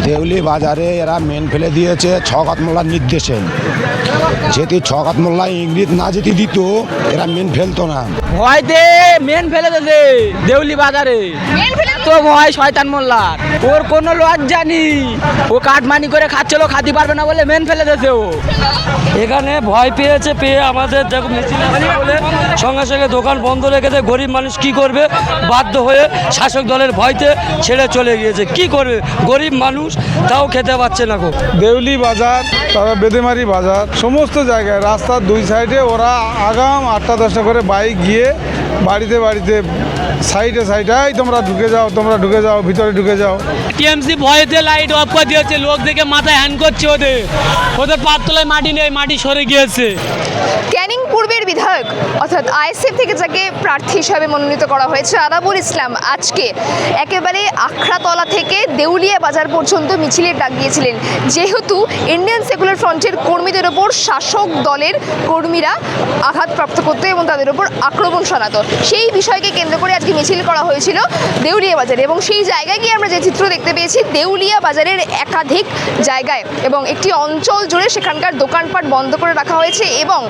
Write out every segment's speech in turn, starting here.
দেউলি বাজারে এরা মেন ফেলে দিয়েছে ছকাত মোল্লার নির্দেশে। যেটি ছকাত মোল্লা ইংরেজ না যেতে দিত এরা মেন ফেলতো না। ভয়তে মেন ফেলে দিয়েছে দেউলি বাজারে। তো ভয় শয়তান মোল্লার, ওর কোনো লজ্জা নেই। ও কাটমানি করে খাচ্ছিল, খাতে পারবে না বলে মেন ফেলে দিয়েছে ও। এখানে ভয় পেয়ে আমাদের দেখো মিছিল বলে সঙ্গে সঙ্গে দোকান বন্ধ রেখেছে। গরিব মানুষ কি করবে, বাধ্য হয়ে শাসক দলের ভয়তে ছেড়ে চলে গিয়েছে। কি করবে গরিব মানুষ, তাও খেতে পাচ্ছে না। দেউলি বাজার, তারপর বেদেমারি বাজার, সমস্ত জায়গায় রাস্তার দুই সাইডে ওরা আগাম 8টা-10টা করে বাইক গিয়ে বাড়িতে সাইডে এই তোমরা ঢুকে যাও ভিতরে ঢুকে যাও। টিএমসি ভয়েতে লাইট অফ করে দিয়েছে, লোক দেখে মাথায় হ্যান্ড করছে। ওদের পাততলায় মাটি নেই, মাটি সরে গিয়েছে। ক্যানিং পূর্বের বিধায়ক অর্থাৎ আইএসএফ থেকে যাকে প্রার্থী হিসাবে মনোনীত করা হয়েছে আরাবুল ইসলাম আজকে একেবারে আখড়াতলা থেকে দেউলিয়া বাজার পর্যন্ত মিছিলের ডাক দিয়েছিলেন। যেহেতু ইন্ডিয়ান সেকুলার ফ্রন্টের কর্মীদের ওপর শাসক দলের কর্মীরা আঘাতপ্রাপ্ত করতো এবং তাদের ওপর আক্রমণ শোনাতো, সেই বিষয়কে কেন্দ্র করে আজকে মিছিল করা হয়েছিল দেউলিয়া বাজারে। এবং সেই জায়গায় গিয়ে আমরা যে চিত্র দেখতে পেয়েছি দেউলিয়া বাজারের একাধিক জায়গায় এবং একটি অঞ্চল জুড়ে সেখানকার দোকানপাট বন্ধ করে রাখা হয়েছে এবং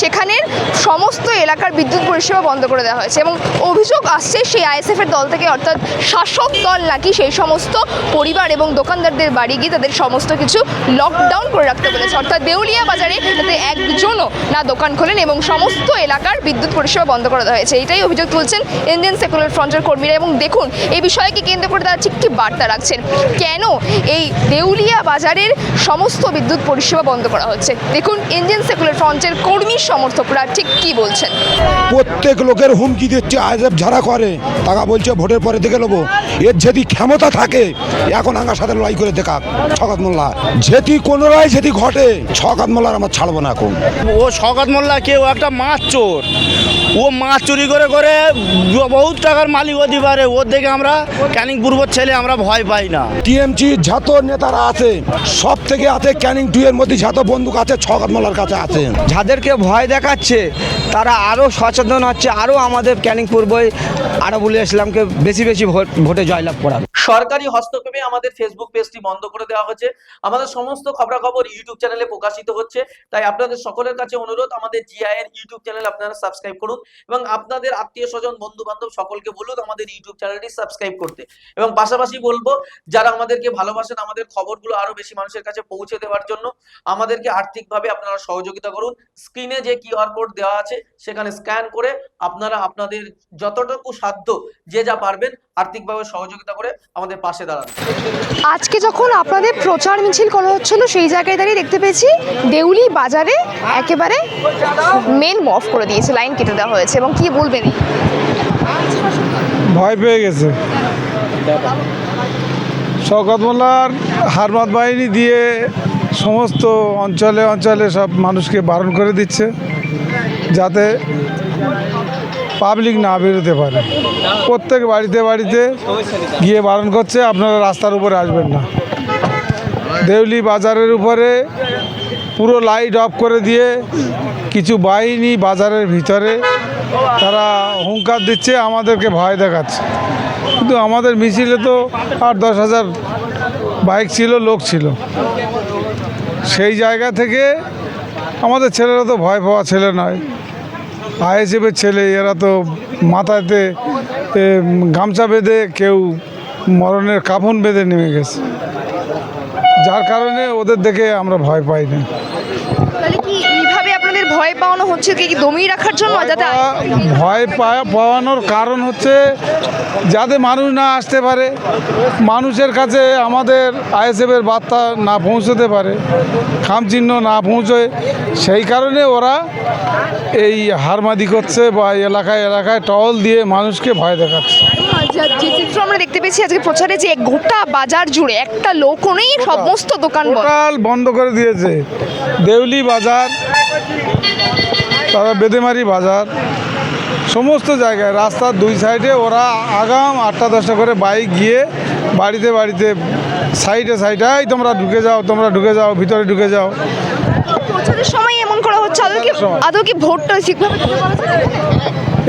সেখানের সমস্ত এলাকার বিদ্যুৎ পরিষেবা বন্ধ করে দেওয়া হয়েছে। এবং অভিযোগ আসছে সেই আইএসএফের দল থেকে, অর্থাৎ শাসক দল নাকি সেই সমস্ত পরিবার এবং দোকানদারদের বাড়ি গিয়ে তাদের সমস্ত কিছু লকডাউন করে রাখতে বলেছে। অর্থাৎ দেউলিয়া বাজারে যাতে একজনও না দোকান খোলেন এবং সমস্ত এলাকার বিদ্যুৎ পরিষেবা বন্ধ করে দেওয়া হয়েছে, এটাই অভিযোগ তুলছেন ইন্ডিয়ান সেকুলার ফ্রন্টের কর্মীরা। এবং দেখুন এই বিষয়কে কেন্দ্র করে তারা ঠিক কী বার্তা রাখছেন, কেন এই দেউলিয়া বাজারের সমস্ত বিদ্যুৎ পরিষেবা বন্ধ করা হচ্ছে। দেখুন ইন্ডিয়ান সেকুলার ফ্রন্টের কর্মী সমর্থকরা ঠিক কী বলছেন। প্রত্যেক লোকের হুমকি দিচ্ছে আইএসএফ যারা করে, তারা বলছে ভোটের পরে দেখে নেবো। এর যদি ক্ষমতা থাকে এখন আমার সাথে লড়াই করে দেখা ছকাত মোল্লা। যেটি কোনোরাই যেটি ঘটে ছকাত মোল্লার আমার ছাড়বো না এখন। ও শওকত মোল্লা কেউ একটা মাছ চোর, ও মাছ চুরি করে বহুত টাকার মালিক হতে পারে। ওর দেখে আমরা ক্যানিং পূর্বর ছেলে আমরা ভয় পাই না। টিএমসি যত নেতারা আছে সব থেকে আছে ক্যানিং 2 এর মধ্যে যত বন্দুক আছে ছকাত মোল্লার কাছে আছে। যাদেরকে ভয় দেখাচ্ছে তারা আরও সচেতন হচ্ছে, আরও আমাদের ক্যানিং পূর্বে আরাবুল ইসলামকে বেশি ভোটে জয়লাভ করাবে। সরকারি হস্তক্ষেপে আমাদের ফেসবুক পেজটি বন্ধ করে দেওয়া হয়েছে। আমাদের সমস্ত খবরাখবর ইউটিউব চ্যানেলে প্রকাশিত হচ্ছে, তাই আপনাদের সকলের কাছে অনুরোধ আমাদের জিআই এর ইউটিউব চ্যানেল আপনারা সাবস্ক্রাইব করুন এবং আপনাদের আত্মীয় স্বজন বন্ধু বান্ধব সকলকে বলুন আমাদের ইউটিউব চ্যানেলটি সাবস্ক্রাইব করতে। এবং পাশাপাশি বলবো যারা আমাদেরকে ভালোবাসেন আমাদের খবরগুলো আরো বেশি মানুষের কাছে পৌঁছে দেওয়ার জন্য আমাদেরকে আর্থিকভাবে আপনারা সহযোগিতা করুন। স্ক্রিনে যে কিউআর কোড দেওয়া আছে সেখানে স্ক্যান করে আপনারা আপনাদের যতটুকু সাধ্য যে যা পারবেন আর্থিকভাবে সহযোগিতা করে আমাদের পাশে দাঁড়ান। আজকে যখন আপনাদের প্রচার মিছিল করা হচ্ছিল সেই জায়গায় দাঁড়িয়ে দেখতে পেয়েছি দেউলি বাজারে একেবারে মেন অফ করে দিয়েছে, লাইন কেটে দেওয়া হয়েছে। এবং কি বলবেন? ভয় পেয়ে গেছে। শওকত মোল্লার হারমাত বাহিনী দিয়ে সমস্ত অঞ্চলে সব মানুষকে বারণ করে দিচ্ছে যাতে পাবলিক না বেরোতে পারে। প্রত্যেক বাড়িতে গিয়ে বারণ করছে আপনারা রাস্তার উপরে আসবেন না। দেউলি বাজারের উপরে পুরো লাইট অফ করে দিয়ে কিছু বাহিনী বাজারের ভিতরে তারা হুঙ্কার দিচ্ছে, আমাদেরকে ভয় দেখাচ্ছে। কিন্তু আমাদের মিছিলে তো 8-10 হাজার বাইক ছিল, লোক ছিল। সেই জায়গা থেকে আমাদের ছেলেরা তো ভয় পাওয়া ছেলে নয়, আইএসএফের ছেলে। এরা তো মাথাতে গামছা বেঁধে, কেউ মরণের কাফন বেঁধে নেমে গেছে, যার কারণে ওদের দেখে আমরা ভয় পাই না। তাহলে কি এইভাবে আপনাদের ভয় পাওয়ানো হচ্ছে কি দমিয়ে রাখার জন্য? যাতে ভয় পাওয়ানোর কারণ হচ্ছে যাতে মানুষ না আসতে পারে, মানুষের কাছে আমাদের আইএসএফের বার্তা না পৌঁছতে পারে, খামচিহ্ন না পৌঁছয়, সেই কারণে ওরা এই হারমাদি করছে বা এলাকায় টহল দিয়ে মানুষকে ভয় দেখাচ্ছে। যে চিত্র আমরা দেখতে পেয়েছি আজকে প্রচারে, যে গোটা বাজার জুড়ে একটা লোকও নেই, সমস্ত দোকান টোটাল বন্ধ করে দিয়েছে। দেউলি বাজার, তারপর বেদেমারি বাজার, সমস্ত জায়গায় রাস্তার দুই সাইডে ওরা আগাম 8টা-10টা করে বাইক গিয়ে বাড়িতে সাইডে এই তোমরা ঢুকে যাও ভিতরে ঢুকে যাও। প্রচারের সময় এমন করা হচ্ছে, আদৌ কি ভোটটা ঠিকভাবে দিতে পারছে?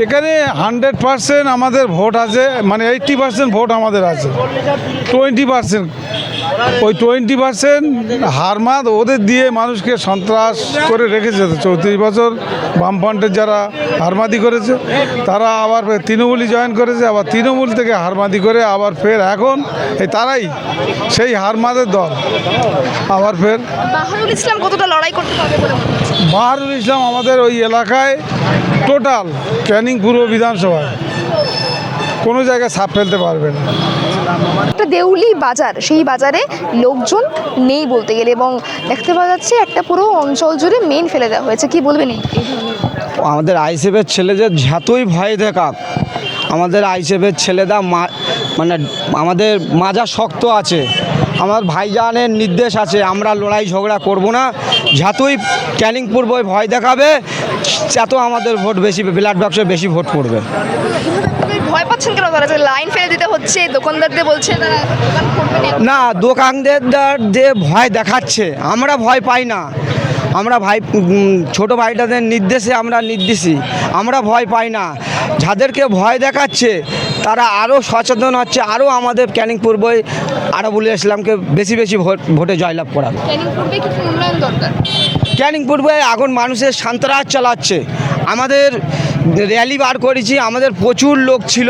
এখানে 100% আমাদের ভোট আছে, মানে 80% ভোট আমাদের আছে, 20% ওই 20% হারমাদ ওদের দিয়ে মানুষকে সন্ত্রাস করে রেখেছে। 34 বছর বামফ্রন্টের যারা হারমাদি করেছে তারা আবার ফের তৃণমূলই জয়েন করেছে, আবার তৃণমূল থেকে হারমাদি করে আবার ফের এখন এই তারাই সেই হারমাদের দল আবার ফের। বাহারুল ইসলাম কতটা লড়াই করতে পারবে বলে মনে হচ্ছে? বাহারুল ইসলাম আমাদের ওই এলাকায় টোটাল ক্যানিং পূর্ব বিধানসভায় কোনো জায়গায় ছাপ ফেলতে পারবে না। একটা দেউলি বাজার, সেই বাজারে লোকজন নেই বলতে গেলে, এবং দেখতে পাওয়া যাচ্ছে একটা পুরো অঞ্চল জুড়ে মেন ফেলে দেওয়া হয়েছে। কি বলবেন এই ধরনের? আমাদের আইসিএফের ছেলেদের যতই ভয় দেখাক, আমাদের আইসিএফের ছেলেরা মানে আমাদের মাজা শক্ত আছে, আমার ভাইজানের নির্দেশ আছে, আমরা লড়াই ঝগড়া করব না। যতই ক্যানিং পূর্ব ভয় দেখাবে তত আমাদের ভোট বেশি, ব্লাড ব্যবসায় বেশি ভোট পড়বে। ভয় পাচ্ছেন কেন? তারা যে লাইন ফেলে দিতে হচ্ছে, দোকানদারদের বলছে তারা দোকান করবে না। না, দোকানদার যে ভয় দেখাচ্ছে আমরা ভয় পাই না। আমরা ছোট ভাইটাদের নির্দেশে আমরা ভয় পাই না। যাদেরকে ভয় দেখাচ্ছে তারা আরও সচেতন হচ্ছে, আরও আমাদের ক্যানিং পূর্বে আরাবুল ইসলামকে বেশি বেশি ভোটে জয়লাভ করাবে। ক্যানিং পূর্বে কিছু উন্নয়ন দরকার। ক্যানিং পূর্বে এখন মানুষের সন্ত্রাস চালাচ্ছে। আমাদের র্যালি বার করেছি, আমাদের প্রচুর লোক ছিল,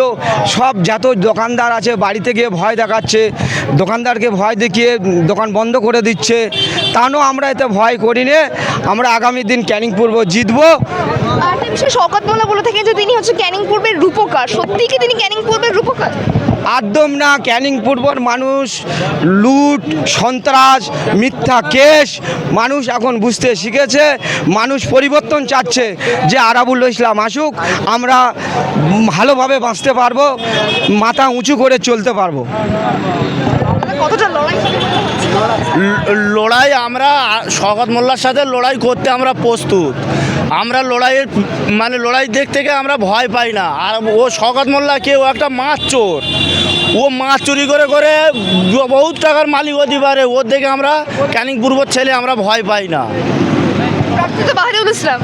সব যত দোকানদার আছে বাড়িতে গিয়ে ভয় দেখাচ্ছে, দোকানদারকে ভয় দেখিয়ে দোকান বন্ধ করে দিচ্ছে। তাও আমরা এতে ভয় করি না, আমরা আগামী দিন ক্যানিং পূর্ব জিতবো। আর একটা বিষয়, শওকত মোল্লা বলে থাকেন যে তিনি হচ্ছে ক্যানিং পূর্বের রূপকার। সত্যি কি তিনি ক্যানিং পূর্বের রূপকার? একদম না। ক্যানিং পূর্বর মানুষ লুট, সন্ত্রাস, মিথ্যা কেস মানুষ এখন বুঝতে শিখেছে। মানুষ পরিবর্তন চাচ্ছে যে আরাবুল ইসলাম আসুক, আমরা ভালোভাবে বাঁচতে পারবো, মাথা উঁচু করে চলতে পারবো। কতটা লড়াই? লড়াই আমরা শওকত মোল্লার সাথে লড়াই করতে আমরা প্রস্তুত। আমরা লড়াই দেখতে গিয়ে আমরা ভয় পাই না। আর ও শওকত মোল্লা কেউ একটা মাছ চোর, ও মাছ চুরি করে করে বহুত টাকার মালিক হতে পারে। ওর দেখে আমরা ক্যানিং পূর্বর ছেলে আমরা ভয় পাই না। বাহারুল ইসলাম,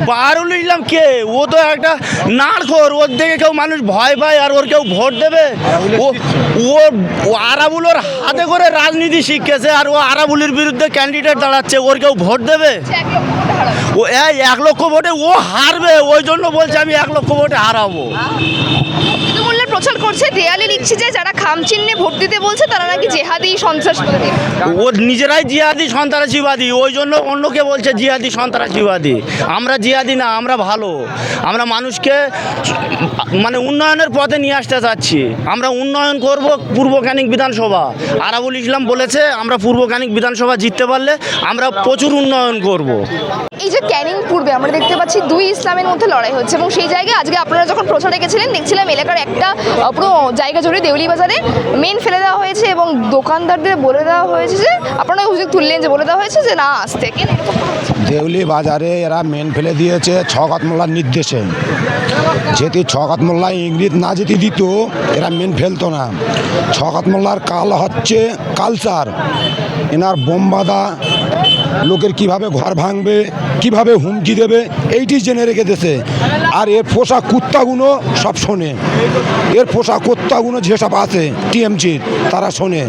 বাহারুল ইসলাম কে? ও তো একটা নাড়খোর, ওর দেখে কেউ মানুষ ভয় পায় আর ওর কেউ ভোট দেবে? ও আরাবুলের হাতে করে রাজনীতি শিখেছে, আর ও আরাবুলের বিরুদ্ধে ক্যান্ডিডেট দাঁড়াচ্ছে, ওর কেউ ভোট দেবে? ও 1 লক্ষ ভোটে ও হারবে, ওই জন্য বলছে আমি 1 লক্ষ ভোটে হারাবো। তৃণমূলের প্রচার করছে, দেয়ালে লিখছে যে যারা খাম চিহ্নে ভোট দিতে বলছে তারা নাকি জেহাদি সন্ত্রাসবাদী। ও নিজেরাই জিহাদি সন্ত্রাসীবাদী, ওই জন্য অন্যকে বলছে জিহাদি সন্ত্রাসীবাদী। আমরা জিহাদি না, আমরা ভালো, আমরা মানুষকে মানে উন্নয়নের পথে নিয়ে আসতে চাচ্ছি। আমরা উন্নয়ন করব পূর্ব ক্যানিং বিধানসভা। আরাবুল ইসলাম বলেছে আমরা পূর্ব ক্যানিং বিধানসভা জিততে পারলে আমরা প্রচুর উন্নয়ন করব। এই যে ক্যানিং পূর্বে আমরা দেখতে পাচ্ছি দুই ইসলামের মধ্যে লড়াই হচ্ছে, এবং সেই জায়গায় আজকে আপনারা যখন প্রচারে গেছিলেন দেখছিলাম এলাকার একটা পুরো জায়গা জুড়ে দেউলি বাজারে মেন ফেলে দেওয়া হয়েছে, এবং দোকানদারদের বলে দেওয়া হয়েছে যে আপনারা অভিযোগ তুললেন যে বলে দেওয়া হয়েছে যে না আসতে। কেন এরকম? দেউলি বাজারে এরা মেন ফেলে দিয়েছে শওকত মোল্লার নির্দেশে। যেটি শওকত মোল্লা ইংরেজ না যেতে দিত এরা মেন ফেলতো না। শওকত মোল্লার হচ্ছে কালচার, এনার বোম বাঁধা, লোকের কিভাবে ঘর ভাঙবে, কিভাবে হুমকি দেবে, এইটি জেনে রেখে দিয়েছে। আর এর পোষা কুত্তাগুলো সব শোনে, এর পোষা কুত্তাগুলো যেসব আছে টিএমসির তারা শোনে।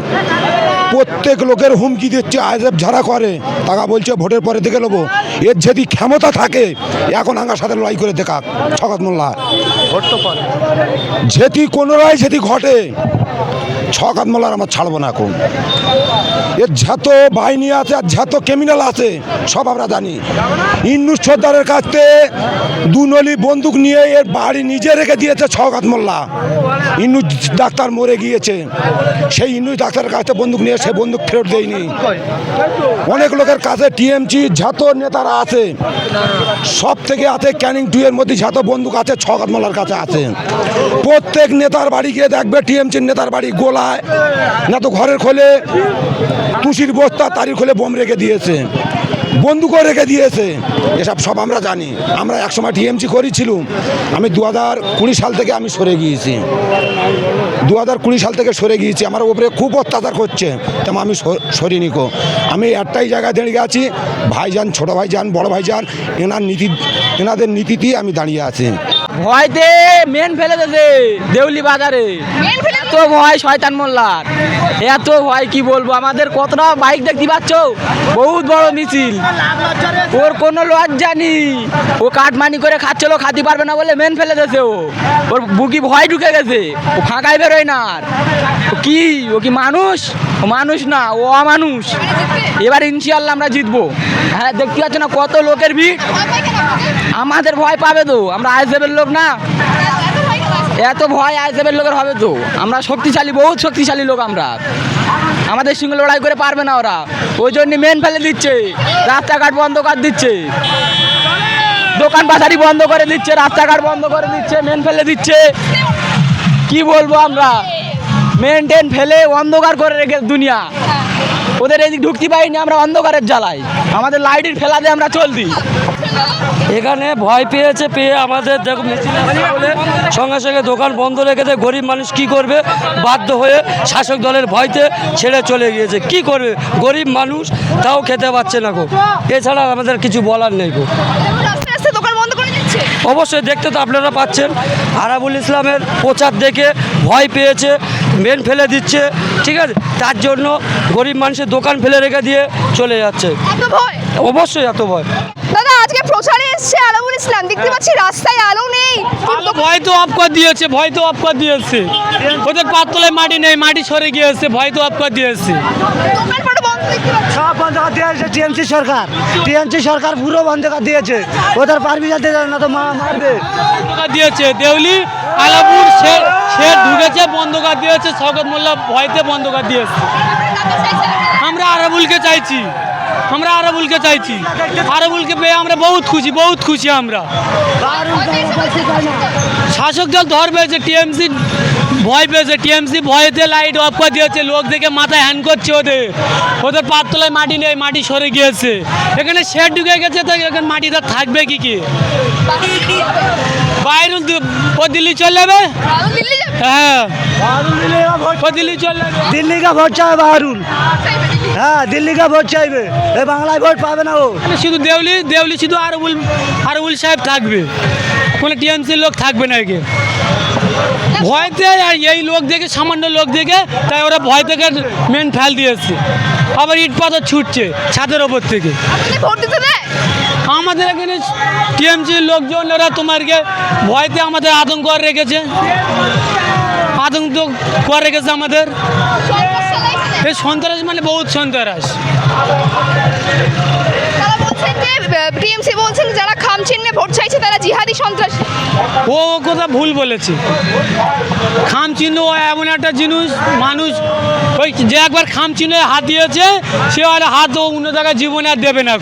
প্রত্যেক লোকের হুমকি দিচ্ছে, আইএসএফ যারা করে তারা বলছে ভোটের পরে দেখে নেবো। এর যদি ক্ষমতা থাকে এখন আঙ্গার সাথে লড়াই করে দেখাক শওকত মোল্লা। যেটি কোনোরাই যেটি ঘটে শওকত মোল্লার আমরা ছাড়বো না। এখন এর যত বাহিনী আছে আর যত ক্রিমিনাল আছে সব আমরা জানি। ইন্নুস সর্দারের কাছে 2 নলি বন্দুক নিয়ে এর বাড়ি নিজে রেখে দিয়েছে শওকত মোল্লা। ইন্নুস ডাক্তার মরে গিয়েছে, সেই ইন্নুস ডাক্তারের কাছে বন্দুক নিয়ে সে বন্দুক ফেরত দেয়নি। অনেক লোকের কাছে টিএমসি যত নেতারা আছে সব থেকে আছে ক্যানিং 2 এর মধ্যে যত বন্দুক আছে শওকত মোল্লার কাছে আছে। প্রত্যেক নেতার বাড়ি গিয়ে দেখবে টিএমসির নেতার বাড়ি গোলায় না তো ঘরের খোলে তুষির বস্তা, তারিখ খোলে বোম রেখে দিয়েছে, বন্দুকও রেখে দিয়েছে। এসব সব আমরা জানি। আমরা একসময় টিএমসি করেছিলাম, আমি 2020 সাল থেকে আমি সরে গিয়েছি। 2020 সাল থেকে সরে গিয়েছি। আমার উপরে খুব অত্যাচার করছে, তেমন আমি সরিনি কো। আমি একটাই জায়গায় দাঁড়িয়ে আছি, ভাইজান, ছোটো ভাইজান, বড় ভাইজান, এনাদের নীতিতেই আমি দাঁড়িয়ে আছি। ভয়তে মেন ফেলে দিয়েছে দেউলি বাজারে। মেন ফেলে এত ভয় শয়তান মোল্লার, এত ভয় কি বলবো। আমাদের কতটা বাইক দেখতে পাচ্ছ, বহুত বড় মিছিল। ওর কোনো লজ্জা নেই, ও কাটমানি করে খাচ্ছিল, খাতে পারবে না বলে মেন ফেলে দিয়েছে। ওর বুকি ভয় ঢুকে গেছে, ও ফাঁকাই বেরোয় না আর। ও কি মানুষ? মানুষ না, ও অমানুষ। এবার ইনশাআল্লাহ আমরা জিতবো। হ্যাঁ, দেখতে পাচ্ছ না কত লোকের ভিড়। আমাদের ভয় পাবে তো, আমরা আইএসএফের লোক না, এত ভয় আইএসএফের লোকের হবে তো। আমরা শক্তিশালী, বহুত শক্তিশালী লোক আমরা, আমাদের সঙ্গে লড়াই করে পারবে না ওরা। ওই জন্য মেন ফেলে দিচ্ছে, রাস্তাঘাট বন্ধ করে দিচ্ছে, দোকান বাজারি বন্ধ করে দিচ্ছে, রাস্তাঘাট বন্ধ করে দিচ্ছে, মেন ফেলে দিচ্ছে। কি বলবো আমরা, মেন টেন ফেলে অন্ধকার করে রেখে দুনিয়া। ওদের এদিক ঢুকতে পারিনি, আমরা অন্ধকারের জ্বালাই, আমাদের লাইটের ফেলা দিয়ে আমরা চলতি। এখানে ভয় পেয়ে আমাদের দেখো মিছিল আসছে বলে সঙ্গে সঙ্গে দোকান বন্ধ রেখে দেয়। গরিব মানুষ কি করবে, বাধ্য হয়ে শাসক দলের ভয়তে ছেড়ে চলে গিয়েছে। কি করবে গরিব মানুষ, তাও খেতে পাচ্ছে না গো। এছাড়া আমাদের কিছু বলার নেই গো। আস্তে আস্তে দোকান বন্ধ করে দিচ্ছে। অবশ্যই দেখতে তো আপনারা পাচ্ছেন, আরাবুল ইসলামের প্রচার দেখে ভয় পেয়েছে, মেন ফেলে দিচ্ছে। ঠিক আছে, তার জন্য গরিব মানুষের দোকান ফেলে রেখে দিয়ে চলে যাচ্ছে। এত ভয়? অবশ্যই এত ভয়। দাদা, আজকে প্রচারে এসছে আলাউল ইসলাম, দেখতে পাচ্ছি রাস্তায় আলো নেই। ভয় তো অফ করে দিয়েছে, ভয় তো অফ করে দিয়েছে। ওদের পাততলায় মাটি নেই, মাটি সরে গিয়েছে, ভয় তো অফ করে দিয়েছে। দোকানপাট বন্ধ দেখতে পাচ্ছি। সব বন্ধ করে দিয়েছে টিএমসি সরকার পুরো বন্ধ করে দিয়েছে। ওদের পারমিশন দিতে না তো মারবে। দিয়েছে দেউলি আলাপুর সে ঢুকেছে, বন্ধ করে দিয়েছে। শওকত মোল্লা ভয়তে বন্ধ করে দিয়েছে। আমরা আরাবুলকে চাইছি, আরাবুলকে পেয়ে আমরা বহুত খুশি আমরা। শাসক দল ধর পেয়েছে, টিএমসি ভয় পেয়েছে, টিএমসি ভয়েতে লাইট অফ করে দিয়েছে। লোক দেখে মাথায় হ্যান্ড করছে, ওদের পাততলায় মাটি নেই, মাটি সরে গিয়েছে। এখানে শেড ঢুকে গেছে, তো এখানে মাটিটা থাকবে কি বাইরুল ও দিল্লি চলে যাবে। হ্যাঁ, ও দিল্লি চলে যাবে। দিল্লি का ভোট চাইবে বাহারুল। হ্যাঁ, দিল্লি का ভোট চাইবে, এই বাংলায় ভোট পাবে না ও। শুধু দেউলি শুধু আরবুল সাহেব থাকবে, কোনো টিএমসির লোক থাকবে না। একে ভয়তে, আর এই লোক দেখে, সামান্য লোক দেখে, তাই ওরা ভয় থেকে মেন ফেল দিয়েছে। আবার ইট পাথর ছুটছে ছাদের ওপর থেকে। ভোট দিতে দেয়? আমাদের এখানে টিএমসির লোকজন ওরা তোমারকে ভয়তে আমাদের আতঙ্ক করে রেখেছে, আমাদের। এই সন্ত্রাস মানে বহুত সন্ত্রাস। তারা বলছেন যে টিএমসি বলছেন যারা খাম চিহ্নে ভোট চাইছে তারা জিহাদি সন্ত্রাসী। ও কথা ভুল বলেছে। খাম চিহ্ন এমন একটা জিনিস, মানুষ ওই যে একবার খাম চিহ্নে হাত দিয়েছে, সে আর হাত অন্য জায়গায় জীবনে আর দেবে না।